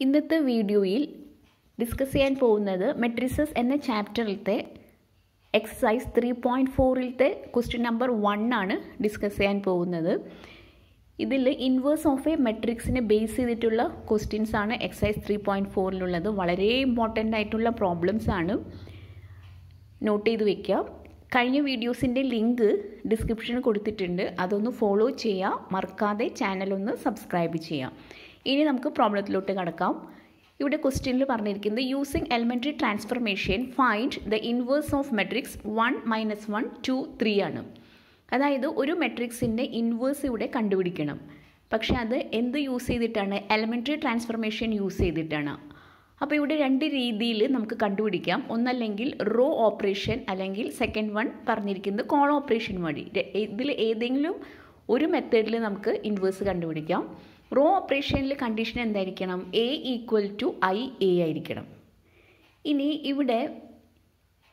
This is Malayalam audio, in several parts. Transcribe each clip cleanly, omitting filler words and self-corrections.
ഇന്നത്തെ വീഡിയോയിൽ ഡിസ്കസ് ചെയ്യാൻ പോകുന്നത് മെട്രിസസ് എന്ന ചാപ്റ്ററിലത്തെ എക്സസൈസ് 3.4ത്തെ ക്വസ്റ്റ്യൻ നമ്പർ 1 ആണ് ഡിസ്കസ് ചെയ്യാൻ പോകുന്നത്. ഇതിൽ ഇൻവേഴ്സ് ഓഫ് എ മെട്രിക്സിനെ ബേസ് ചെയ്തിട്ടുള്ള ക്വസ്റ്റ്യൻസ് ആണ് എക്സസൈസ് 3.4ലുള്ളത്. വളരെ ഇമ്പോർട്ടൻ്റ് ആയിട്ടുള്ള പ്രോബ്ലംസ് ആണ്, നോട്ട് ചെയ്ത് വെക്കുക. കഴിഞ്ഞ വീഡിയോസിൻ്റെ ലിങ്ക് ഡിസ്ക്രിപ്ഷനിൽ കൊടുത്തിട്ടുണ്ട്, അതൊന്ന് ഫോളോ ചെയ്യുക. മറക്കാതെ ചാനലൊന്ന് സബ്സ്ക്രൈബ് ചെയ്യാം. ഇനി നമുക്ക് പ്രോബ്ലത്തിലോട്ട് കടക്കാം. ഇവിടെ ക്വസ്റ്റ്യനിൽ പറഞ്ഞിരിക്കുന്നത് using elementary transformation find the inverse of matrix 1 - 1 2 3 ആണ്. അതായത് ഒരു മെട്രിക്സിൻ്റെ ഇൻവേഴ്സ് ഇവിടെ കണ്ടുപിടിക്കണം. പക്ഷേ അത് എന്ത് യൂസ് ചെയ്തിട്ടാണ്? എലിമെൻ്ററി ട്രാൻസ്ഫർമേഷൻ യൂസ് ചെയ്തിട്ടാണ്. അപ്പോൾ ഇവിടെ രണ്ട് രീതിയിൽ നമുക്ക് കണ്ടുപിടിക്കാം. ഒന്നല്ലെങ്കിൽ റോ ഓപ്പറേഷൻ, അല്ലെങ്കിൽ സെക്കൻഡ് വൺ പറഞ്ഞിരിക്കുന്നത് കോൾ ഓപ്പറേഷൻ വഴി. ഇതിൽ ഏതെങ്കിലും ഒരു മെത്തേഡിൽ നമുക്ക് ഇൻവേഴ്സ് കണ്ടുപിടിക്കാം. റോ ഓപ്പറേഷനിൽ കണ്ടീഷൻ എന്തായിരിക്കണം? A = IA ആയിരിക്കണം. ഇനി ഇവിടെ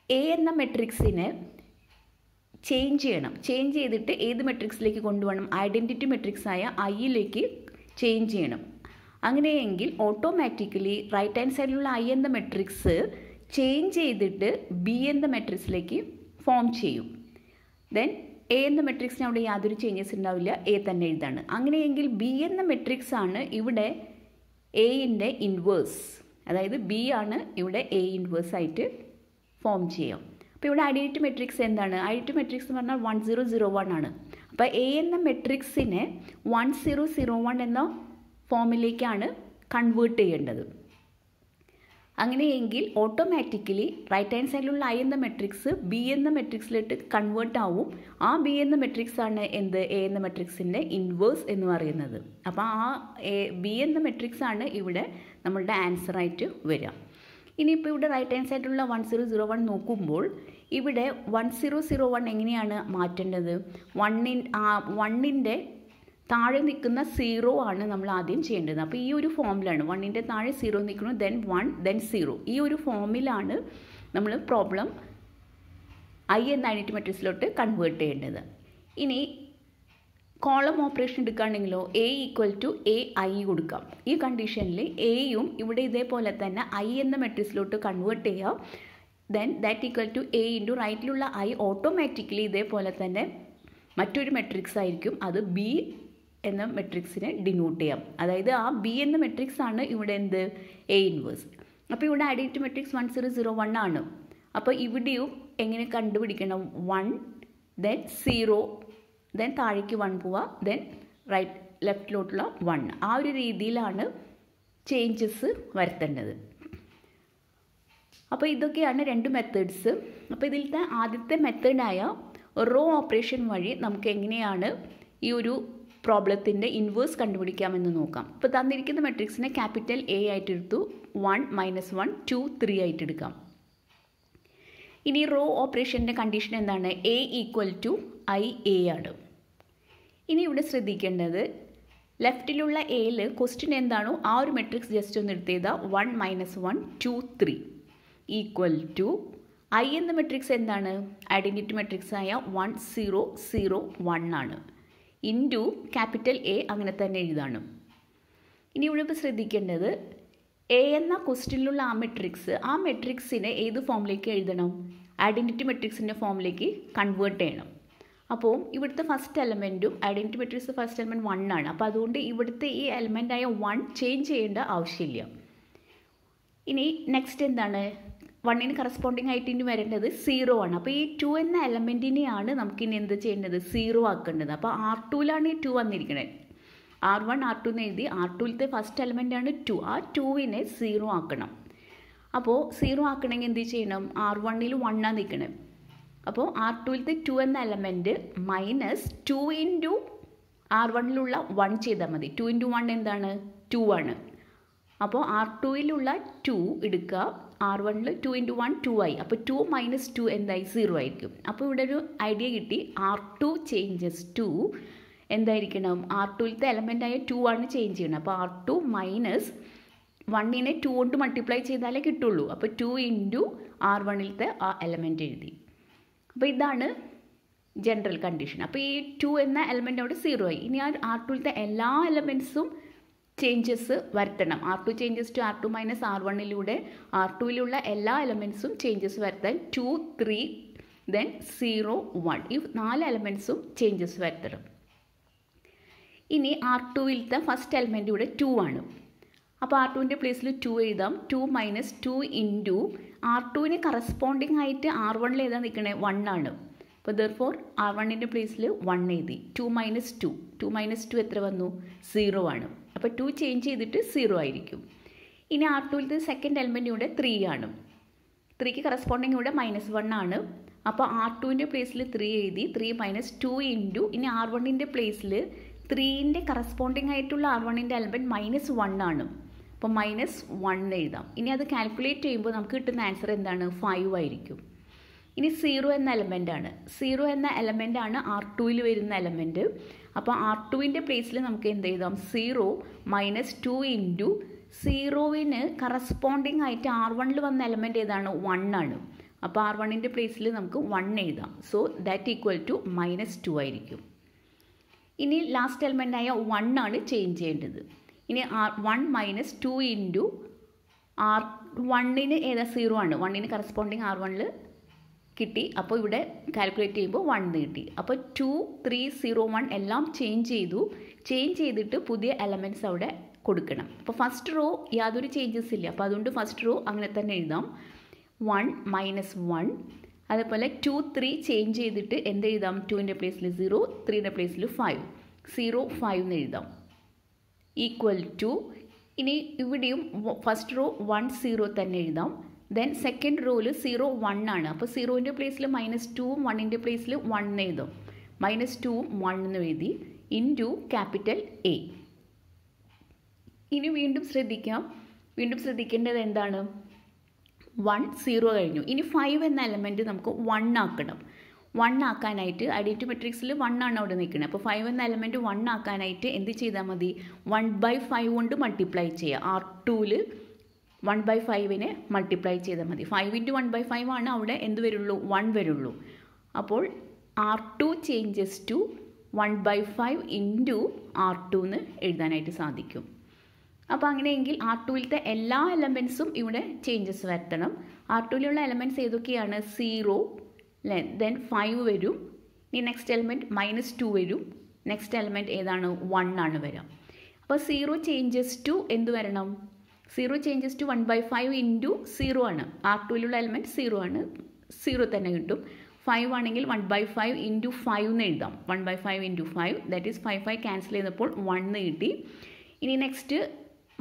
A എന്ന മെട്രിക്സിനെ ചേഞ്ച് ചെയ്യണം. ചേഞ്ച് ചെയ്തിട്ട് ഏത് മെട്രിക്സിലേക്ക് കൊണ്ടുപോകണം? ഐഡൻറ്റിറ്റി മെട്രിക്സ് ആയ Iയിലേക്ക് ചേഞ്ച് ചെയ്യണം. അങ്ങനെയെങ്കിൽ ഓട്ടോമാറ്റിക്കലി റൈറ്റ് ഹാൻഡ് സൈഡിലുള്ള I എന്ന മെട്രിക്സ് ചേഞ്ച് ചെയ്തിട്ട് B എന്ന മെട്രിക്സിലേക്ക് ഫോം ചെയ്യും. ദെൻ A എന്ന മെട്രിക്സിന് അവിടെ യാതൊരു ചേഞ്ചസ് ഉണ്ടാവില്ല, A തന്നെ എഴുതാണ്. അങ്ങനെയെങ്കിൽ B എന്ന മെട്രിക്സ് ആണ് ഇവിടെ Aൻ്റെ ഇൻവേഴ്സ്. അതായത് B ആണ് ഇവിടെ A ഇൻവേഴ്സ് ആയിട്ട് ഫോം ചെയ്യാം. അപ്പോൾ ഇവിടെ ഐഡൻറ്റിറ്റി മെട്രിക്സ് എന്താണ്? ഐഡൻറ്റിറ്റി മെട്രിക്സ് എന്ന് പറഞ്ഞാൽ 1 0 0 1 ആണ്. അപ്പോൾ A എന്ന മെട്രിക്സിനെ 1 0 0 1 എന്ന ഫോമിലേക്കാണ് കൺവേർട്ട് ചെയ്യേണ്ടത്. അങ്ങനെയെങ്കിൽ ഓട്ടോമാറ്റിക്കലി റൈറ്റ് ഹാൻഡ് സൈഡിലുള്ള I എന്ന മെട്രിക്സ് B എന്ന മെട്രിക്സിലിട്ട് കൺവേർട്ട് ആവും. ആ B എന്ന മെട്രിക്സ് ആണ് എന്ത്? A എന്ന മെട്രിക്സിൻ്റെ ഇൻവേഴ്സ് എന്ന് പറയുന്നത്. അപ്പോൾ ആ B എന്ന മെട്രിക്സ് ആണ് ഇവിടെ നമ്മളുടെ ആൻസറായിട്ട് വരിക. ഇനിയിപ്പോൾ ഇവിടെ റൈറ്റ് ഹാൻഡ് സൈഡിലുള്ള 1 0 0 1 നോക്കുമ്പോൾ ഇവിടെ 1 0 0 1 എങ്ങനെയാണ് മാറ്റേണ്ടത്? 1ൻ്റെ താഴെ നിൽക്കുന്ന 0 ആണ് നമ്മൾ ആദ്യം ചെയ്യേണ്ടത്. അപ്പോൾ ഈ ഒരു ഫോമിലാണ് 1ൻ്റെ താഴെ 0 നിൽക്കുന്നു, ദെൻ 1 ദെൻ 0. ഈ ഒരു ഫോമിലാണ് നമ്മൾ പ്രോബ്ലം I എന്ന ഐഡൻറ്റിറ്റി മെട്രിക്സിലോട്ട് കൺവേർട്ട് ചെയ്യേണ്ടത്. ഇനി കോളം ഓപ്പറേഷൻ എടുക്കുകയാണെങ്കിലോ A = AI കൊടുക്കാം. ഈ കണ്ടീഷനിൽ Aയും ഇവിടെ ഇതേപോലെ തന്നെ I എന്ന മെട്രിക്സിലോട്ട് കൺവേർട്ട് ചെയ്യുക. Then that = A × റൈറ്റിലുള്ള I automatically ഇതേപോലെ തന്നെ മറ്റൊരു മെട്രിക്സ് ആയിരിക്കും, അത് B എന്ന മെട്രിക്സിനെ ഡിനോട്ട് ചെയ്യാം. അതായത് ആ B എന്ന മെട്രിക്സ് ആണ് ഇവിടെ എന്ത്? A inverse. അപ്പോൾ ഇവിടെ ഐഡൻറ്റിറ്റി മെട്രിക്സ് 1 0 0 1 ആണ്. അപ്പോൾ ഇവിടെയും എങ്ങനെ കണ്ടുപിടിക്കണം? 1 ദെൻ 0 ദെൻ താഴേക്ക് 1 പോവുക, ദെൻ ലെഫ്റ്റിലോട്ടുള്ള 1. ആ ഒരു രീതിയിലാണ് ചേഞ്ചസ് വരുത്തേണ്ടത്. അപ്പോൾ ഇതൊക്കെയാണ് രണ്ട് മെത്തേഡ്സ്. അപ്പോൾ ഇതിലത്തെ ആദ്യത്തെ മെത്തേഡായ റോ ഓപ്പറേഷൻ വഴി നമുക്ക് എങ്ങനെയാണ് ഈ ഒരു പ്രോബ്ലത്തിൻ്റെ ഇൻവേഴ്സ് കണ്ടുപിടിക്കാമെന്ന് നോക്കാം. ഇപ്പോൾ തന്നിരിക്കുന്ന മെട്രിക്സിനെ ക്യാപിറ്റൽ A ആയിട്ട് എടുത്തു, 1 - 1 2 3 ആയിട്ട് എടുക്കാം. ഇനി റോ ഓപ്പറേഷൻ്റെ കണ്ടീഷൻ എന്താണ്? A = IA ആണ്. ഇനി ഇവിടെ ശ്രദ്ധിക്കേണ്ടത് ലെഫ്റ്റിലുള്ള Aയിൽ ക്വസ്റ്റ്യൻ എന്താണോ ആ ഒരു മെട്രിക്സ് ജസ്റ്റ് ഒന്ന് എടുത്ത് ചെയ്താൽ 1 - 1 2 3 = I എന്ന മെട്രിക്സ് എന്താണ്? ഐഡൻറ്റിറ്റി മെട്രിക്സ് ആയ 1 0 0 1 ആണ്. ഇൻറ്റു ക്യാപിറ്റൽ A അങ്ങനെ തന്നെ എഴുതാണ്. ഇനി ഇവിടെ ഇപ്പോൾ ശ്രദ്ധിക്കേണ്ടത് A എന്ന ക്വസ്റ്റ്യനിലുള്ള ആ മെട്രിക്സിനെ ഏത് ഫോമിലേക്ക് എഴുതണം? ഐഡൻറ്റിറ്റി മെട്രിക്സിൻ്റെ ഫോമിലേക്ക് കൺവേർട്ട് ചെയ്യണം. അപ്പോൾ ഇവിടുത്തെ ഫസ്റ്റ് എലമെൻറ്റും ഐഡൻറ്റിറ്റി മെട്രിക്സ് ഫസ്റ്റ് എലമെൻറ്റ് 1 ആണ്. അപ്പോൾ അതുകൊണ്ട് ഇവിടുത്തെ ഈ എലമെൻ്റായ 1 ചേഞ്ച് ചെയ്യേണ്ട ആവശ്യമില്ല. ഇനി നെക്സ്റ്റ് എന്താണ്? 1ന് കറസ്പോണ്ടിങ് ആയിട്ട് ഇനി വരേണ്ടത് 0 ആണ്. അപ്പോൾ ഈ 2 എന്ന എലമെൻറ്റിനെയാണ് നമുക്കിനി എന്ത് ചെയ്യേണ്ടത്? 0 ആക്കേണ്ടത്. അപ്പോൾ R2ലാണ് ഈ 2 വന്നിരിക്കുന്നത്. R1 R2 എന്ന് എഴുതി. R2ലത്തെ ഫസ്റ്റ് എലമെൻ്റാണ് 2. ആ 2നെ 0 ആക്കണം. അപ്പോൾ 0 ആക്കണമെങ്കിൽ എന്ത് ചെയ്യണം? R1ൽ 1 ആണ് നിൽക്കണം. അപ്പോൾ R2ലത്തെ 2 എന്ന എലമെൻറ്റ് -2 × R1ലുള്ള 1 ചെയ്താൽ മതി. 2 × 1 എന്താണ്? 2 ആണ്. അപ്പോൾ R2ലുള്ള 2 എടുക്കുക, R1ൽ 2 × 1 2 ആയി. അപ്പോൾ 2 - 2 എന്തായി? 0 ആയിരിക്കും. അപ്പോൾ ഇവിടെ ഒരു ഐഡിയ കിട്ടി. R2 ചേഞ്ചസ് 2 എന്തായിരിക്കണം? R2ലത്തെ എലമെൻ്റായ 2 ആണ് ചേഞ്ച് ചെയ്യണം. അപ്പോൾ R2 - 1നെ 2 കൊണ്ട് മൾട്ടിപ്ലൈ ചെയ്താലേ കിട്ടുള്ളൂ. അപ്പോൾ 2 × R1ലത്തെ ആ എലമെൻറ്റ് എഴുതി. അപ്പോൾ ഇതാണ് ജനറൽ കണ്ടീഷൻ. അപ്പോൾ ഈ 2 എന്ന എലമെൻ്റ് അവിടെ 0 ആയി. ഇനി ആ R2ലത്തെ എല്ലാ എലമെൻറ്റ്സും ചേഞ്ചസ് വരുത്തണം. R2 changes to R2 minus R1യിലൂടെ R2യിലുള്ള എല്ലാ എലമെൻസും ചേഞ്ചസ് വരുത്താൻ 2, 3, ദെൻ 0, 1 ഈ 4 എലമെൻസും ചേഞ്ചസ് വരുത്തണം. ഇനി R2വിലത്തെ ഫസ്റ്റ് എലമെൻ്റ് ഇവിടെ 2 ആണ്. അപ്പോൾ R2ൻ്റെ പ്ലേസിൽ 2 എഴുതാം. 2 മൈനസ് 2 ഇൻറ്റു R2വിന് കറസ്പോണ്ടിങ് ആയിട്ട് R1ൽ ഏതാ നിൽക്കണേ 1 ആണ്. അപ്പോൾ ദെർഫോർ R1ൻ്റെ പ്ലേസിൽ 1 എഴുതി. 2 മൈനസ് 2 2 മൈനസ് 2 എത്ര വന്നു? 0 ആണ്. അപ്പോൾ 2 ചേഞ്ച് ചെയ്തിട്ട് 0 ആയിരിക്കും. ഇനി R2വിലത്തെ സെക്കൻഡ് എലമെൻ്റ് ഇവിടെ 3 ആണ്. 3ക്ക് കറസ്പോണ്ടിങ് ഇവിടെ -1 ആണ്. അപ്പോൾ R2ൻ്റെ പ്ലേസിൽ 3 എഴുതി. 3 മൈനസ് 2 ഇൻറ്റു ഇനി R1ൻ്റെ പ്ലേസിൽ 3ൻ്റെ കറസ്പോണ്ടിങ് ആയിട്ടുള്ള R1ൻ്റെ എലമെൻറ്റ് -1 ആണ്. അപ്പോൾ -1 എഴുതാം. ഇനി അത് കാൽക്കുലേറ്റ് ചെയ്യുമ്പോൾ നമുക്ക് കിട്ടുന്ന ആൻസർ എന്താണ്? 5 ആയിരിക്കും. ഇനി 0 എന്ന എലമെൻ്റ് ആണ്. 0 എന്ന എലമെൻ്റ് ആണ് R2വിൽ വരുന്ന എലമെൻറ്റ്. അപ്പോൾ R2വിൻ്റെ പ്ലേസിൽ നമുക്ക് എന്ത് എഴുതാം? 0 മൈനസ് 2 ഇൻറ്റു 0വിന് കറസ്പോണ്ടിങ് ആയിട്ട് R1ൽ വന്ന എലമെൻറ്റ് ഏതാണ്? 1 ആണ്. അപ്പോൾ R1ൻ്റെ പ്ലേസിൽ നമുക്ക് 1 എഴുതാം. സോ ദാറ്റ് ഈക്വൽ ടു -2 ആയിരിക്കും. ഇനി ലാസ്റ്റ് എലമെൻ്റായ 1 ആണ് ചേഞ്ച് ചെയ്യേണ്ടത്. ഇനി 1 മൈനസ് 2 ഇൻറ്റു R1ന് ഏതാ? 0 ആണ്. 1ന് കറസ്പോണ്ടിങ് R1ൽ കിട്ടി. അപ്പോൾ ഇവിടെ കാൽക്കുലേറ്റ് ചെയ്യുമ്പോൾ 1 കിട്ടി. അപ്പോൾ 2, 3, 0, 1 എല്ലാം ചേഞ്ച് ചെയ്തു. ചേഞ്ച് ചെയ്തിട്ട് പുതിയ എലമെൻറ്റ്സ് അവിടെ കൊടുക്കണം. അപ്പോൾ ഫസ്റ്റ് റോ യാതൊരു ചേഞ്ചസ് ഇല്ല. അപ്പോൾ അതുകൊണ്ട് ഫസ്റ്റ് റോ അങ്ങനെ തന്നെ എഴുതാം. 1 മൈനസ് 1. അതേപോലെ 2, 3 ചേഞ്ച് ചെയ്തിട്ട് എന്ത് എഴുതാം? 2ൻ്റെ പ്ലേസിൽ 0, 3ൻ്റെ പ്ലേസിൽ 5, 0, 5 എന്ന് എഴുതാം. ഈക്വൽ ടു ഇനി ഇവിടെയും ഫസ്റ്റ് റോ 1, 0 തന്നെ എഴുതാം. ദെൻ സെക്കൻഡ് റോയിൽ 0, 1 ആണ്. അപ്പോൾ 0ൻ്റെ പ്ലേസിൽ -2ഉം 1ൻ്റെ പ്ലേസിൽ 1 എഴുതും. -2ഉം 1 എന്ന് എഴുതി. Into capital A. ഇനി വീണ്ടും ശ്രദ്ധിക്കേണ്ടത് എന്താണ്? 1, 0 കഴിഞ്ഞു. ഇനി 5 എന്ന എലമെൻറ്റ് നമുക്ക് 1 ആക്കണം. 1 ആക്കാനായിട്ട് ഐഡൻറ്റിറ്റി മെട്രിക്സിൽ 1 ആണ് അവിടെ നിൽക്കുന്നത്. അപ്പോൾ 5 എന്ന എലമെൻറ്റ് 1 ആക്കാനായിട്ട് എന്ത് ചെയ്താൽ മതി? 1/5 കൊണ്ട് മൾട്ടിപ്ലൈ ചെയ്യുക. R2വിൽ 1/5നെ മൾട്ടിപ്ലൈ ചെയ്താൽ മതി. 5 ഇൻറ്റു 1/5 ആണ് അവിടെ എന്ത് വരുള്ളൂ? 1 വരുള്ളൂ. അപ്പോൾ R2 changes to 1/5 into R2 എന്ന് എഴുതാനായിട്ട് സാധിക്കും. അപ്പോൾ അങ്ങനെയെങ്കിൽ R2വിലത്തെ എല്ലാ എലമെൻസും ഇവിടെ ചേഞ്ചസ് വരുത്തണം. R2വിലുള്ള എലമെൻറ്റ്സ് ഏതൊക്കെയാണ്? 0, ദെൻ 5 വരും. ഇനി നെക്സ്റ്റ് എലമെൻറ്റ് -2 വരും. നെക്സ്റ്റ് എലമെൻറ്റ് ഏതാണ്? 1 ആണ് വരാം. അപ്പോൾ 0 ചേഞ്ചസ് ടു എന്ത് വരണം? 0 ചേഞ്ചസ് ടു 1/5 ഇൻറ്റു 0 ആണ്. R2വിലുള്ള എലമെൻറ്റ് 0 ആണ്. 0 തന്നെ കിട്ടും. 5 ആണെങ്കിൽ 1/5 ഇൻറ്റു 5 എന്ന് എഴുതാം. 1/5 ഇൻറ്റു 5 ദാറ്റ് ഈസ് 5 ക്യാൻസൽ ചെയ്തപ്പോൾ 1 എന്ന് കിട്ടി. ഇനി നെക്സ്റ്റ്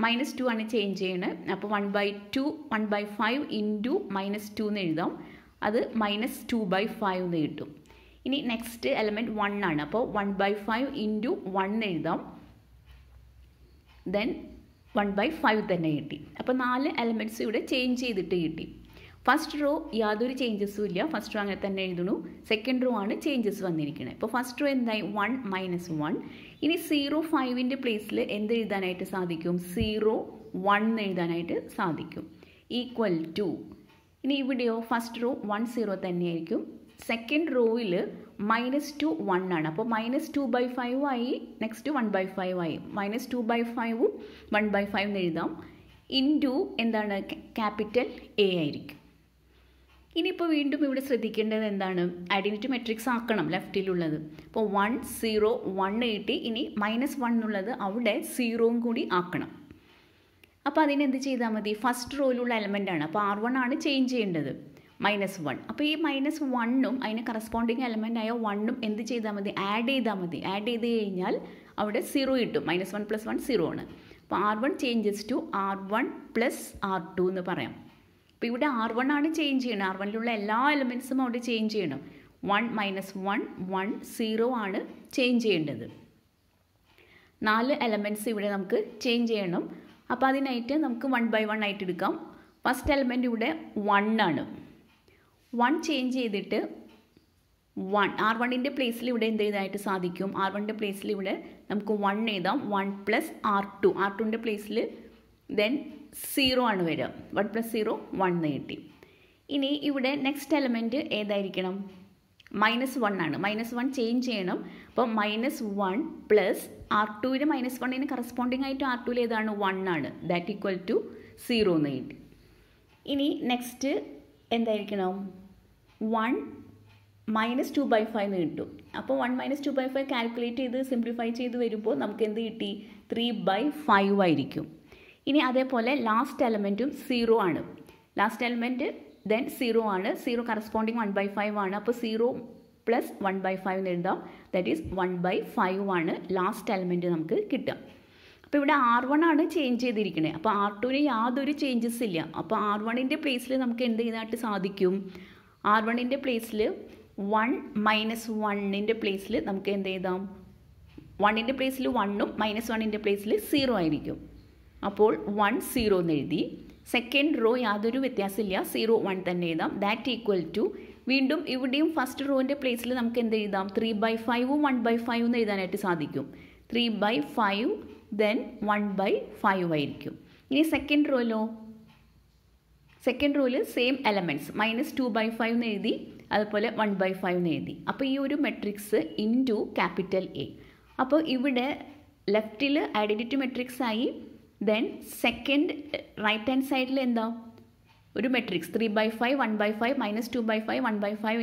-2 ആണ് ചേഞ്ച് ചെയ്യണത്. അപ്പോൾ 1/5 ഇൻറ്റു -2 എന്ന് എഴുതാം. അത് -2/5 എന്ന് കിട്ടും. ഇനി നെക്സ്റ്റ് എലമെൻറ്റ് 1 ആണ്. അപ്പോൾ 1/5 ഇൻറ്റു 1 എഴുതാം. ദെൻ 1/5 തന്നെ കിട്ടി. അപ്പോൾ 4 എലമെൻറ്റ്സ് ഇവിടെ ചേഞ്ച് ചെയ്തിട്ട് കിട്ടി. ഫസ്റ്റ് റോ യാതൊരു ചേഞ്ചസും ഇല്ല. ഫസ്റ്റ് റോ അങ്ങനെ തന്നെ എഴുതുന്നു. സെക്കൻഡ് റോ ആണ് ചേഞ്ചസ് വന്നിരിക്കുന്നത്. അപ്പോൾ ഫസ്റ്റ് റോ എന്തായി? 1 മൈനസ് 1. ഇനി 0, 5ൻ്റെ പ്ലേസിൽ എന്ത് എഴുതാനായിട്ട് സാധിക്കും? 0, 1 എഴുതാനായിട്ട് സാധിക്കും. ഈക്വൽ ടു ഇനി ഇവിടെയോ ഫസ്റ്റ് റോ 1, 0 തന്നെയായിരിക്കും. സെക്കൻഡ് റോയിൽ -2, 1 ആണ്. അപ്പോൾ -2/5 ആയി. നെക്സ്റ്റ് 1/5 ആയി. -2/5ഉം 1/5 എന്ന് എഴുതാം. ഇൻറ്റു എന്താണ്? ക്യാപിറ്റൽ A ആയിരിക്കും. ഇനിയിപ്പോൾ വീണ്ടും ഇവിടെ ശ്രദ്ധിക്കേണ്ടത് എന്താണ്? ഐഡൻറ്റിറ്റി മെട്രിക്സ് ആക്കണം ലെഫ്റ്റിലുള്ളത്. അപ്പോൾ 1, 0, 1 കിട്ടി. ഇനി -1 എന്നുള്ളത് അവിടെ 0ഉം കൂടി ആക്കണം. അപ്പോൾ അതിനെന്ത് ചെയ്താൽ മതി? ഫസ്റ്റ് റോയിലുള്ള എലമെൻ്റ് ആണ്. അപ്പോൾ R1 ആണ് ചേഞ്ച് ചെയ്യേണ്ടത്. -1. അപ്പോൾ ഈ -1ഉം അതിന് കറസ്പോണ്ടിങ് എലമെൻ്റായ 1ഉം എന്ത് ചെയ്താൽ മതി? ആഡ് ചെയ്താൽ മതി. ആഡ് ചെയ്ത് കഴിഞ്ഞാൽ അവിടെ 0 കിട്ടും. -1 + 1 0 ആണ്. അപ്പോൾ R1 changes to R1 + R2 എന്ന് പറയാം. അപ്പോൾ ഇവിടെ R1 ആണ് ചേഞ്ച് ചെയ്യണം. R1ലുള്ള എല്ലാ എലമെൻറ്റ്സും അവിടെ ചേഞ്ച് ചെയ്യണം. 1 - 1 1 0 ആണ് ചേഞ്ച് ചെയ്യേണ്ടത്. 4 എലമെൻറ്റ്സ് ഇവിടെ നമുക്ക് ചേഞ്ച് ചെയ്യണം. അപ്പോൾ അതിനായിട്ട് നമുക്ക് 1/1 ആയിട്ട് എടുക്കാം. ഫസ്റ്റ് എലമെൻറ്റ് ഇവിടെ 1 ആണ്. 1 ചേഞ്ച് ചെയ്തിട്ട് 1 R1ൻ്റെ പ്ലേസിൽ ഇവിടെ എന്ത് എഴുതാനായിട്ട് സാധിക്കും? R1ൻ്റെ പ്ലേസിൽ ഇവിടെ നമുക്ക് 1 എഴുതാം. 1 + R2. R2ൻ്റെ പ്ലേസിൽ ദെൻ 0 ആണ് വരിക. 1 + 0 1 എന്ന് കിട്ടി. ഇനി ഇവിടെ നെക്സ്റ്റ് എലമെൻറ്റ് ഏതായിരിക്കണം? -1 ആണ്. -1 ചേഞ്ച് ചെയ്യണം. അപ്പോൾ -1 + R2 -1 കറസ്പോണ്ടിങ് ആയിട്ട് R2 ഏതാണ് 1 ആണ്. ദാറ്റ് ഈക്വൽ ടു 0 എന്ന് കിട്ടി. ഇനി നെക്സ്റ്റ് എന്തായിരിക്കണം 1 - 2/5 എന്ന് കിട്ടും. അപ്പോൾ 1 - 2/5 കാൽക്കുലേറ്റ് ചെയ്ത് സിംപ്ലിഫൈ ചെയ്ത് വരുമ്പോൾ നമുക്ക് എന്ത് കിട്ടി 3/5 ആയിരിക്കും. ഇനി അതേപോലെ ലാസ്റ്റ് എലമെൻറ്റും 0 ആണ്. ലാസ്റ്റ് എലമെൻറ്റ് ദെൻ 0 ആണ്. 0 കറസ്പോണ്ടിങ് 1/5 ആണ്. അപ്പോൾ 0 + 1/5 എന്ന് എഴുതാം. ദാറ്റ് ഈസ് 1/5 ആണ് ലാസ്റ്റ് എലമെൻറ്റ് നമുക്ക് കിട്ടുക. അപ്പോൾ ഇവിടെ R1 ആണ് ചേഞ്ച് ചെയ്തിരിക്കുന്നത്. അപ്പോൾ R2 യാതൊരു ചേഞ്ചസ് ഇല്ല. അപ്പോൾ R1 പ്ലേസിൽ നമുക്ക് എന്ത് ചെയ്യാനായിട്ട് സാധിക്കും? R1 പ്ലേസിൽ 1 - 1 പ്ലേസിൽ നമുക്ക് എന്ത് എഴുതാം? 1 പ്ലേസിൽ 1ഉം -1 പ്ലേസിൽ 0 ആയിരിക്കും. അപ്പോൾ 1 0 എന്ന് എഴുതി. സെക്കൻഡ് റോ യാതൊരു വ്യത്യാസമില്ല, 0 1 തന്നെ എഴുതാം. ദാറ്റ് ഈക്വൽ ടു വീണ്ടും ഇവിടെയും ഫസ്റ്റ് റോൻ്റെ പ്ലേസിൽ നമുക്ക് എന്ത് എഴുതാം? 3/5ഉം 1/5 എന്ന് എഴുതാനായിട്ട് സാധിക്കും. 3/5 ദെൻ 1/5 ആയിരിക്കും. ഇനി സെക്കൻഡ് റോയിലോ? സെക്കൻഡ് റോയിൽ സെയിം എലമെൻറ്റ്സ് -2/5 എന്ന് എഴുതി, അതുപോലെ 1/5 എന്ന് എഴുതി. അപ്പോൾ ഈ ഒരു മെട്രിക്സ് ഇൻറ്റു ക്യാപിറ്റൽ A. അപ്പോൾ ഇവിടെ ലെഫ്റ്റിൽ ഐഡൻറ്റിറ്റി മെട്രിക്സ് ആയി. ദെൻ സെക്കൻഡ് റൈറ്റ് ഹാൻഡ് സൈഡിൽ എന്താ ഒരു മെട്രിക്സ് 3/5 1/5 -2/5 1/5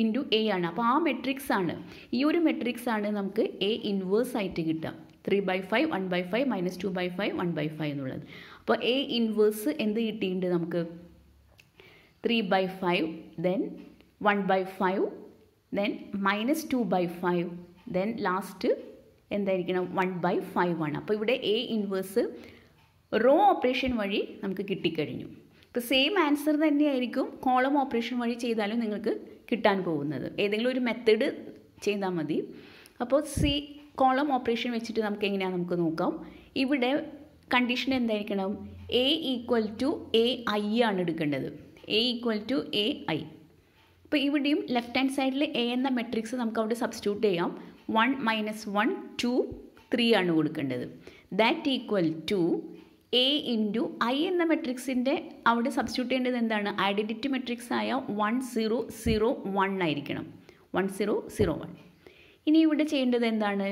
ഇൻറ്റു A ആണ്. അപ്പോൾ ആ മെട്രിക്സ് ആണ്, ഈ ഒരു മെട്രിക്സ് ആണ് നമുക്ക് A ഇൻവേഴ്സ് ആയിട്ട് കിട്ടുക. 3/5 1/5 -2/5 1/5 എന്നുള്ളത്. അപ്പോൾ A ഇൻവേഴ്സ് എന്ത് കിട്ടിയിട്ടുണ്ട് നമുക്ക്? 3/5 ദെൻ 1/5 ദെൻ -2/5 ദെൻ ലാസ്റ്റ് എന്തായിരിക്കണം 1/5 ആണ്. അപ്പോൾ ഇവിടെ A ഇൻവേഴ്സ് റോ ഓപ്പറേഷൻ വഴി നമുക്ക് കിട്ടിക്കഴിഞ്ഞു. ഇപ്പോൾ സെയിം ആൻസർ തന്നെയായിരിക്കും കോളം ഓപ്പറേഷൻ വഴി ചെയ്താലും നിങ്ങൾക്ക് കിട്ടാൻ പോകുന്നത്. ഏതെങ്കിലും ഒരു മെത്തേഡ് ചെയ്താൽ മതി. അപ്പോൾ കോളം ഓപ്പറേഷൻ വെച്ചിട്ട് നമുക്ക് എങ്ങനെയാണ് നമുക്ക് നോക്കാം. ഇവിടെ കണ്ടീഷൻ എന്തായിരിക്കണം? A = AI ആണ് എടുക്കേണ്ടത്. A = AI. അപ്പോൾ ഇവിടെയും ലെഫ്റ്റ് ഹാൻഡ് സൈഡിൽ A എന്ന മെട്രിക്സ് നമുക്ക് അവിടെ സബ്സ്റ്റിറ്റ്യൂട്ട് ചെയ്യാം. 1 - 1 2 3 ആണ് കൊടുക്കേണ്ടത്. That equal to A into I എന്ന മെട്രിക്സിൻ്റെ അവിടെ സബ്സ്റ്റിറ്റ്യൂട്ട് ചെയ്യേണ്ടത് എന്താണ്? ഐഡൻറ്റിറ്റി മെട്രിക്സ് ആയ 1 0 0 1 ആയിരിക്കണം. 1 0 0 1. ഇനി ഇവിടെ ചെയ്യേണ്ടത് എന്താണ്?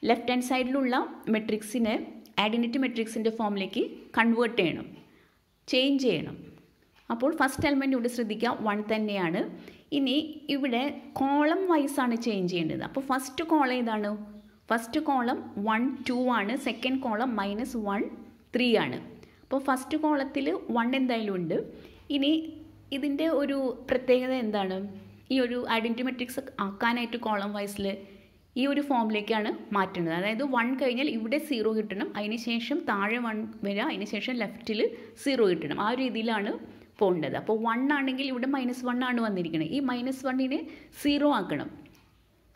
ലെഫ്റ്റ് ഹാൻഡ് സൈഡിലുള്ള മെട്രിക്സിനെ ഐഡൻറ്റിറ്റി മെട്രിക്സിൻ്റെ ഫോമിലേക്ക് കൺവേർട്ട് ചെയ്യണം, ചേഞ്ച് ചെയ്യണം. അപ്പോൾ ഫസ്റ്റ് എലമെൻറ്റ് ഇവിടെ ശ്രദ്ധിക്കുക 1 തന്നെയാണ്. ഇനി ഇവിടെ കോളം വൈസ് ആണ് ചേഞ്ച് ചെയ്യേണ്ടത്. അപ്പോൾ ഫസ്റ്റ് കോളം ഏതാണ്? ഫസ്റ്റ് കോളം 1 2 ആണ്. സെക്കൻഡ് കോളം -1 3 ആണ്. അപ്പോൾ ഫസ്റ്റ് കോളത്തിൽ 1 എന്തായാലും ഉണ്ട്. ഇനി ഇതിൻ്റെ ഒരു പ്രത്യേകത എന്താണ്? ഈ ഒരു ഐഡൻറ്റിറ്റി മെട്രിക്സ് ആക്കാനായിട്ട് കോളം വൈസിൽ ഈ ഒരു ഫോമിലേക്കാണ് മാറ്റേണ്ടത്. അതായത് 1 കഴിഞ്ഞാൽ ഇവിടെ 0 കിട്ടണം, അതിന് ശേഷം താഴെ 1 വരിക, അതിന് ശേഷം ലെഫ്റ്റിൽ 0 കിട്ടണം. ആ ഒരു രീതിയിലാണ് പോകേണ്ടത്. അപ്പോൾ 1 ആണെങ്കിൽ ഇവിടെ -1 ആണ് വന്നിരിക്കുന്നത്. ഈ -1നെ 0 ആക്കണം.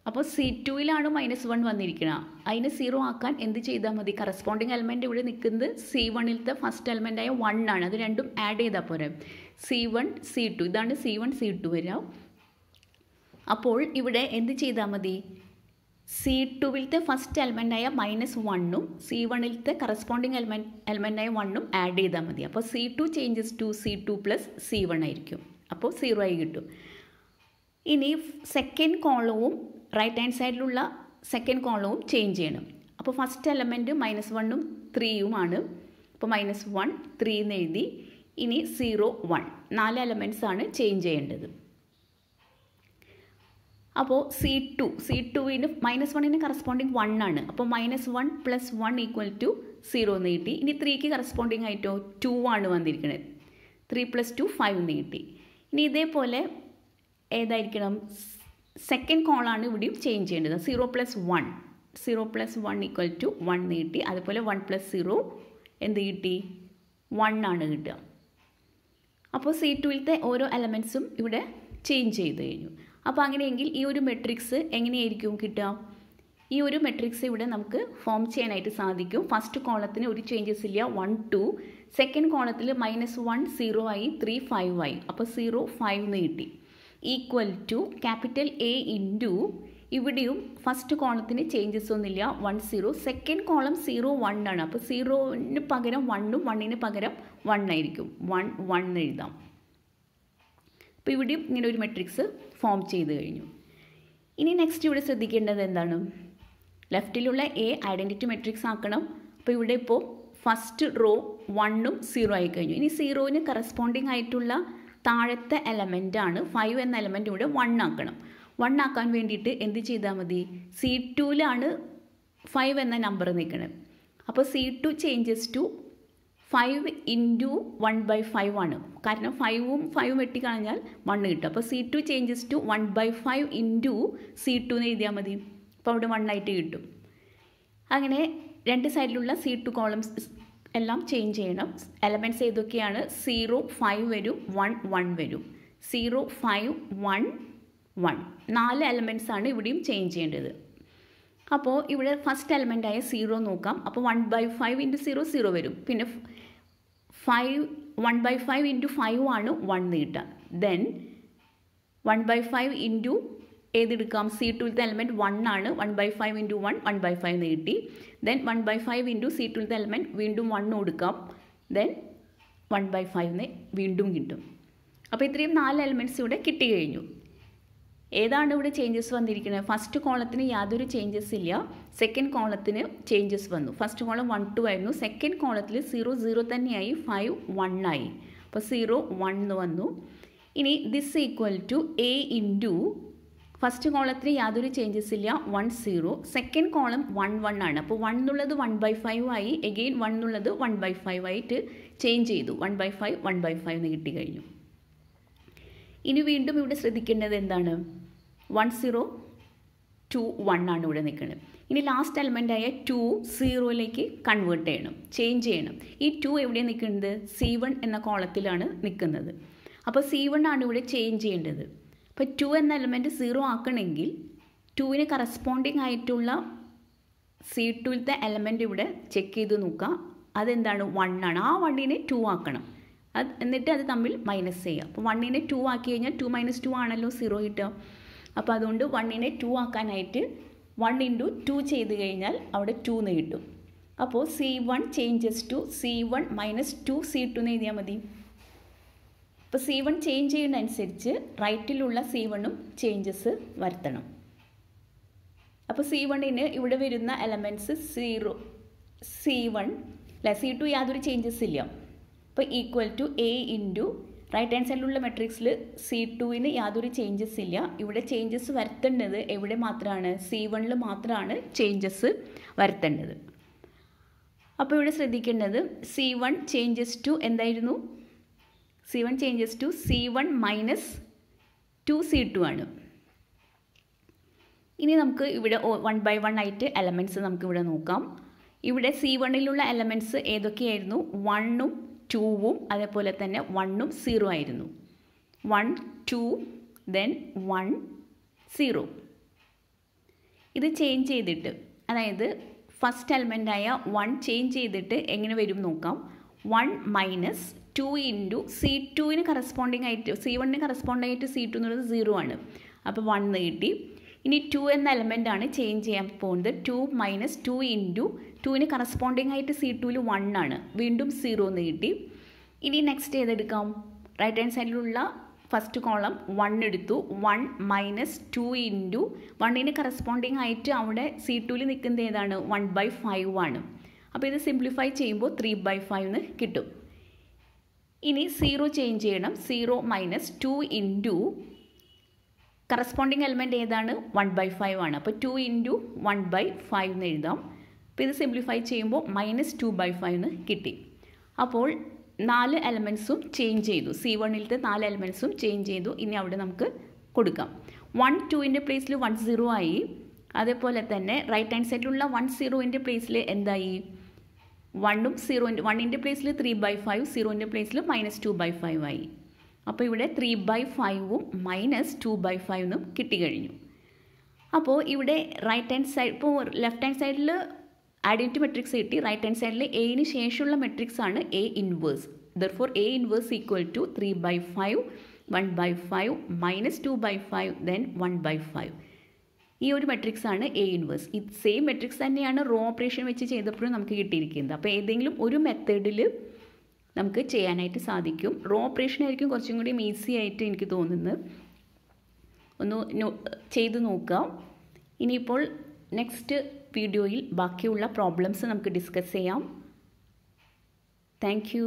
അപ്പോൾ C2ലാണ് -1 വന്നിരിക്കണം. അതിന് 0 ആക്കാൻ എന്ത് ചെയ്താൽ മതി? കറസ്പോണ്ടിങ് എലമെൻറ്റ് ഇവിടെ നിൽക്കുന്നത് C1ത്തെ ഫസ്റ്റ് എലമെൻറ്റായ 1 ആണ്. അത് രണ്ടും ആഡ് ചെയ്താൽ പോരെ. C1 C2 ഇതാണ് C1 C2 വരിക. അപ്പോൾ ഇവിടെ എന്ത് ചെയ്താൽ മതി? C2ത്തെ ഫസ്റ്റ് എലമെൻറ്റായ -1ഉം C1ത്തെ കറസ്പോണ്ടിങ് എലമെൻറ്റായ 1ഉം ആഡ് ചെയ്താൽ മതി. അപ്പോൾ C2 changes to C2 + C1 ആയിരിക്കും. അപ്പോൾ 0 ആയി കിട്ടും. ഇനി സെക്കൻഡ് കോളവും റൈറ്റ് ഹാൻഡ് സൈഡിലുള്ള സെക്കൻഡ് കോളവും ചേഞ്ച് ചെയ്യണം. അപ്പോൾ ഫസ്റ്റ് എലമെൻറ്റ് -1ഉം 3ഉം ആണ്. അപ്പോൾ -1 3 എന്ന് എഴുതി. ഇനി 0 1 4 എലമെൻറ്റ്സ് ആണ് ചേഞ്ച് ചെയ്യേണ്ടത്. അപ്പോൾ C2ന് -1ന് കറസ്പോണ്ടിങ് 1 ആണ്. അപ്പോൾ -1 + 1 = 0 എന്ന് കിട്ടി. ഇനി 3ക്ക് കറസ്പോണ്ടിങ് ആയിട്ടോ 2 ആണ് വന്നിരിക്കുന്നത്. 3 + 2 5 എന്ന് കിട്ടി. ഇനി ഇതേപോലെ ഏതായിരിക്കണം? സെക്കൻഡ് കോളാണ് ഇവിടെയും ചേഞ്ച് ചെയ്യേണ്ടത്. 0 + 1 = 1 എന്ന് കിട്ടി. അതുപോലെ 1 + 0 എന്ത് കിട്ടി? 1 ആണ് കിട്ടുക. അപ്പോൾ C2ത്തെ ഓരോ എലമെൻറ്റ്സും ഇവിടെ ചേഞ്ച് ചെയ്ത് കഴിഞ്ഞു. അപ്പോൾ അങ്ങനെയെങ്കിൽ ഈ ഒരു മെട്രിക്സ് എങ്ങനെയായിരിക്കും കിട്ടുക? ഈ ഒരു മെട്രിക്സ് ഇവിടെ നമുക്ക് ഫോം ചെയ്യാനായിട്ട് സാധിക്കും. ഫസ്റ്റ് കോളത്തിന് ഒരു ചേഞ്ചസ് ഇല്ല, 1 2. സെക്കൻഡ് കോളത്തിൽ -1 0 ആയി, 3 5 ആയി. അപ്പോൾ 0 5 എന്ന് കിട്ടി. Equal to capital A into ഇവിടെയും ഫസ്റ്റ് കോളത്തിന് ചേഞ്ചസ് ഒന്നുമില്ല, 1 0. സെക്കൻഡ് കോളം 0 1 ആണ്. അപ്പോൾ 0ന് പകരം 1ഉം 1ന് പകരം 1 ആയിരിക്കും. 1 1 എന്ന് എഴുതാം. അപ്പോൾ ഇവിടെയും ഇങ്ങനെ ഒരു മെട്രിക്സ് ഫോം ചെയ്ത് കഴിഞ്ഞു. ഇനി നെക്സ്റ്റ് ഇവിടെ ശ്രദ്ധിക്കേണ്ടത് എന്താണ്? ലെഫ്റ്റിലുള്ള എ ഐഡൻറ്റിറ്റി മെട്രിക്സ് ആക്കണം. അപ്പോൾ ഇവിടെ ഇപ്പോൾ ഫസ്റ്റ് റോ 1ഉം 0 ആയി കഴിഞ്ഞു. ഇനി 0ന് കറസ്പോണ്ടിങ് ആയിട്ടുള്ള താഴത്തെ എലമെൻ്റാണ് 5 എന്ന എലമെൻ്റ് ഇവിടെ 1 ആക്കണം. 1 ആക്കാൻ വേണ്ടിയിട്ട് എന്ത് ചെയ്താൽ മതി? C2ലാണ് 5 എന്ന നമ്പർ നിൽക്കണം. അപ്പോൾ C2 ചേഞ്ചസ് ടു 5 ഇൻറ്റു 1/5 ആണ്. കാരണം 5ഉം 5ഉം വെട്ടിക്കളഞ്ഞാൽ 1 കിട്ടും. അപ്പോൾ C2 changes to 1/5 into C2 എന്ന് എഴുതിയാൽ മതി. അപ്പോൾ അവിടെ 1 ആയിട്ട് കിട്ടും. അങ്ങനെ രണ്ട് സൈഡിലുള്ള C2 കോളംസ് എല്ലാം ചേഞ്ച് ചെയ്യണം. എലമെൻറ്റ്സ് ഏതൊക്കെയാണ്? 0, 5 വരും, 1, 1 വരും. 0, 5, 1, 1. 4 എലമെൻറ്റ്സ് ആണ് ഇവിടെയും ചേഞ്ച് ചെയ്യേണ്ടത്. അപ്പോൾ ഇവിടെ ഫസ്റ്റ് എലമെൻ്റായ 0 നോക്കാം. അപ്പോൾ 1/5 ഇൻറ്റു 0 0 വരും. പിന്നെ 1/5 ഇൻറ്റു 5 ആണ് 1 കിട്ടുക. ദെൻ 1/5 ഇൻറ്റു ഏതെടുക്കാം? C2ത്തെ എലമെൻറ്റ് 1 ആണ്. 1/5 ഇൻറ്റു 1 1/5 എന്ന് കിട്ടി. ദെൻ 1/5 ഇൻറ്റു C2ത്തെ എലമെൻറ്റ് വീണ്ടും 1 കൊടുക്കാം. ദെൻ 1/5 എന്ന് വീണ്ടും കിട്ടും. അപ്പോൾ ഇത്രയും 4 എലമെൻറ്റ്സ് ഇവിടെ കിട്ടി കഴിഞ്ഞു. ഏതാണ് ഇവിടെ ചേഞ്ചസ് വന്നിരിക്കുന്നത്? ഫസ്റ്റ് കോളത്തിന് യാതൊരു ചേഞ്ചസ് ഇല്ല. സെക്കൻഡ് കോളത്തിന് ചേഞ്ചസ് വന്നു. ഫസ്റ്റ് കോളം 1 2 ആയിരുന്നു. സെക്കൻഡ് കോളത്തിൽ 0 0 തന്നെയായി, 5 1 ആയി. അപ്പോൾ 0 1 എന്ന് വന്നു. ഇനി this equal to A into first കോളത്തിന് യാതൊരു ചേഞ്ചസ് ഇല്ല, 1 0. സെക്കൻഡ് കോളം 1 1 ആണ്. അപ്പോൾ 1 എന്നുള്ളത് 1/5 ആയി. എഗെയിൻ 1 എന്നുള്ളത് 1/5 ആയിട്ട് ചേഞ്ച് ചെയ്തു. 1/5 1/5 എന്ന് കിട്ടി കഴിഞ്ഞു. ഇനി വീണ്ടും ഇവിടെ ശ്രദ്ധിക്കേണ്ടത് എന്താണ്? 1 0 2 1 ആണ് ഇവിടെ നിൽക്കുന്നത്. ഇനി ലാസ്റ്റ് എലമെൻ്റായ 2 0ലേക്ക് കൺവേർട്ട് ചെയ്യണം, ചേഞ്ച് ചെയ്യണം. ഈ 2 എവിടെയാണ് നിൽക്കുന്നത്? C1 എന്ന കോളത്തിലാണ് നിൽക്കുന്നത്. അപ്പോൾ C1 ആണ് ഇവിടെ ചേഞ്ച് ചെയ്യേണ്ടത്. അപ്പോൾ 2 എന്ന എലമെൻറ്റ് 0 ആക്കണമെങ്കിൽ 2ന് കറസ്പോണ്ടിങ് ആയിട്ടുള്ള C2ത്തെ എലമെൻറ്റ് ഇവിടെ ചെക്ക് ചെയ്ത് നോക്കുക. അതെന്താണ്? 1 ആണ്. ആ 1നെ 2 ആക്കണം. എന്നിട്ട് അത് തമ്മിൽ മൈനസ് ചെയ്യുക. അപ്പോൾ 1നെ 2 ആക്കി കഴിഞ്ഞാൽ 2 - 2 ആണല്ലോ 0 കിട്ടുക. അപ്പോൾ അതുകൊണ്ട് 1നെ 2 ആക്കാനായിട്ട് 1 ഇൻറ്റു 2 ചെയ്ത് കഴിഞ്ഞാൽ അവിടെ 2 എന്ന് കിട്ടും. അപ്പോൾ C1 changes to C1 - 2 C2 എന്ന് എഴുതിയാൽ മതി. അപ്പോൾ C1 ചേഞ്ച് ചെയ്യുന്നതനുസരിച്ച് റൈറ്റിലുള്ള C1ഉം ചേഞ്ചസ് വരുത്തണം. അപ്പോൾ C1ന് ഇവിടെ വരുന്ന എലമെൻറ്റ്സ് 0 C1 അല്ല, C2 യാതൊരു ചേഞ്ചസ് ഇല്ല. അപ്പോൾ equal to A into right hand സൈഡിലുള്ള മെട്രിക്സിൽ C2ന് യാതൊരു ചേഞ്ചസ് ഇല്ല. ഇവിടെ ചേഞ്ചസ് വരുത്തേണ്ടത് എവിടെ മാത്രമാണ്? C1ൽ മാത്രമാണ് ചേഞ്ചസ് വരുത്തേണ്ടത്. അപ്പോൾ ഇവിടെ ശ്രദ്ധിക്കേണ്ടത് C1 ചേഞ്ചസ് ടു എന്തായിരുന്നു? C1 changes to C1 - 2 C2 ആണ്. ഇനി നമുക്ക് ഇവിടെ 1 by 1 ആയിട്ട് എലമെൻറ്റ്സ് നമുക്ക് ഇവിടെ നോക്കാം. ഇവിടെ C1ലുള്ള എലമെൻറ്റ്സ് ഏതൊക്കെയായിരുന്നു? 1ഉം 2ഉം അതേപോലെ തന്നെ 1ഉം 0 ആയിരുന്നു. 1 2 ദെൻ 1 0. ഇത് ചേഞ്ച് ചെയ്തിട്ട്, അതായത് ഫസ്റ്റ് എലമെൻ്റായ 1 ചേഞ്ച് ചെയ്തിട്ട് എങ്ങനെ വരും നോക്കാം. 1 - 2 ഇൻറ്റു C2ന് കറസ്പോണ്ടിങ് ആയിട്ട് C1ന് കറസ്പോണ്ടിങ് ആയിട്ട് C2 എന്നുള്ളത് 0 ആണ്. അപ്പോൾ 1 എന്ന് കിട്ടി. ഇനി 2 എന്ന എലമെൻ്റാണ് ചേഞ്ച് ചെയ്യാൻ പോകുന്നത്. 2 - 2 ഇൻറ്റു 2ന് കറസ്പോണ്ടിങ് ആയിട്ട് C2ൽ 1 ആണ്. വീണ്ടും 0 എന്ന് കിട്ടി. ഇനി നെക്സ്റ്റ് ഏതെടുക്കാം? റൈറ്റ് ഹാൻഡ് സൈഡിലുള്ള ഫസ്റ്റ് കോളം 1 എടുത്തു. 1 - 2 ഇൻറ്റു 1ന് കറസ്പോണ്ടിങ് ആയിട്ട് അവിടെ C2ൽ നിൽക്കുന്നത് ഏതാണ്? 1/5 ആണ്. അപ്പോൾ ഇത് സിംപ്ലിഫൈ ചെയ്യുമ്പോൾ 3/5 എന്ന് കിട്ടും. ഇനി 0 ചേഞ്ച് ചെയ്യണം. 0 - 2 ഇൻറ്റു കറസ്പോണ്ടിങ് എലമെൻറ്റ് ഏതാണ്? 1/5 ആണ്. അപ്പോൾ 2 ഇൻറ്റു 1/5 എന്ന് എഴുതാം. അപ്പോൾ ഇത് സിംപ്ലിഫൈ ചെയ്യുമ്പോൾ -2/5 എന്ന് കിട്ടി. അപ്പോൾ 4 എലമെൻറ്റ്സും ചേഞ്ച് ചെയ്തു. C1ലത്തെ 4 എലമെൻറ്റ്സും ചേഞ്ച് ചെയ്തു. ഇനി അവിടെ നമുക്ക് കൊടുക്കാം. 1 2ൻ്റെ പ്ലേസിൽ 1 0 ആയി. അതേപോലെ തന്നെ റൈറ്റ് ഹാൻഡ് സൈഡിലുള്ള 1 0ൻ്റെ പ്ലേസിൽ എന്തായി? 1ഉം 0 1ൻ്റെ പ്ലേസിൽ 3/5, 0ൻ്റെ പ്ലേസിൽ -2/5 ആയി. അപ്പോൾ ഇവിടെ 3/5ഉം -2/5 എന്നും കിട്ടിക്കഴിഞ്ഞു. അപ്പോൾ ഇവിടെ റൈറ്റ് ഹാൻഡ് സൈഡ്, ഇപ്പോൾ ലെഫ്റ്റ് ഹാൻഡ് സൈഡിൽ ഐഡൻറ്റിറ്റി മെട്രിക്സ് കിട്ടി. റൈറ്റ് ഹാൻഡ് സൈഡിൽ എന് ശേഷമുള്ള മെട്രിക്സ് ആണ് A inverse. Therefore A inverse equal to 3/5 1/5 -2/5 then 1/5. ഈ ഒരു മെട്രിക്സ് ആണ് A ഇൻവേഴ്സ്. ഈ സെയിം മെട്രിക്സ് തന്നെയാണ് റോ ഓപ്പറേഷൻ വെച്ച് ചെയ്തപ്പോഴും നമുക്ക് കിട്ടിയിരിക്കുന്നത്. അപ്പോൾ ഏതെങ്കിലും ഒരു മെത്തേഡിൽ നമുക്ക് ചെയ്യാനായിട്ട് സാധിക്കും. റോ ഓപ്പറേഷൻ ആയിരിക്കും കുറച്ചും കൂടി ഈസി ആയിട്ട് എനിക്ക് തോന്നുന്നത്. ഒന്ന് ചെയ്ത് നോക്കാം. ഇനിയിപ്പോൾ നെക്സ്റ്റ് വീഡിയോയിൽ ബാക്കിയുള്ള പ്രോബ്ലംസ് നമുക്ക് ഡിസ്കസ് ചെയ്യാം. Thank you.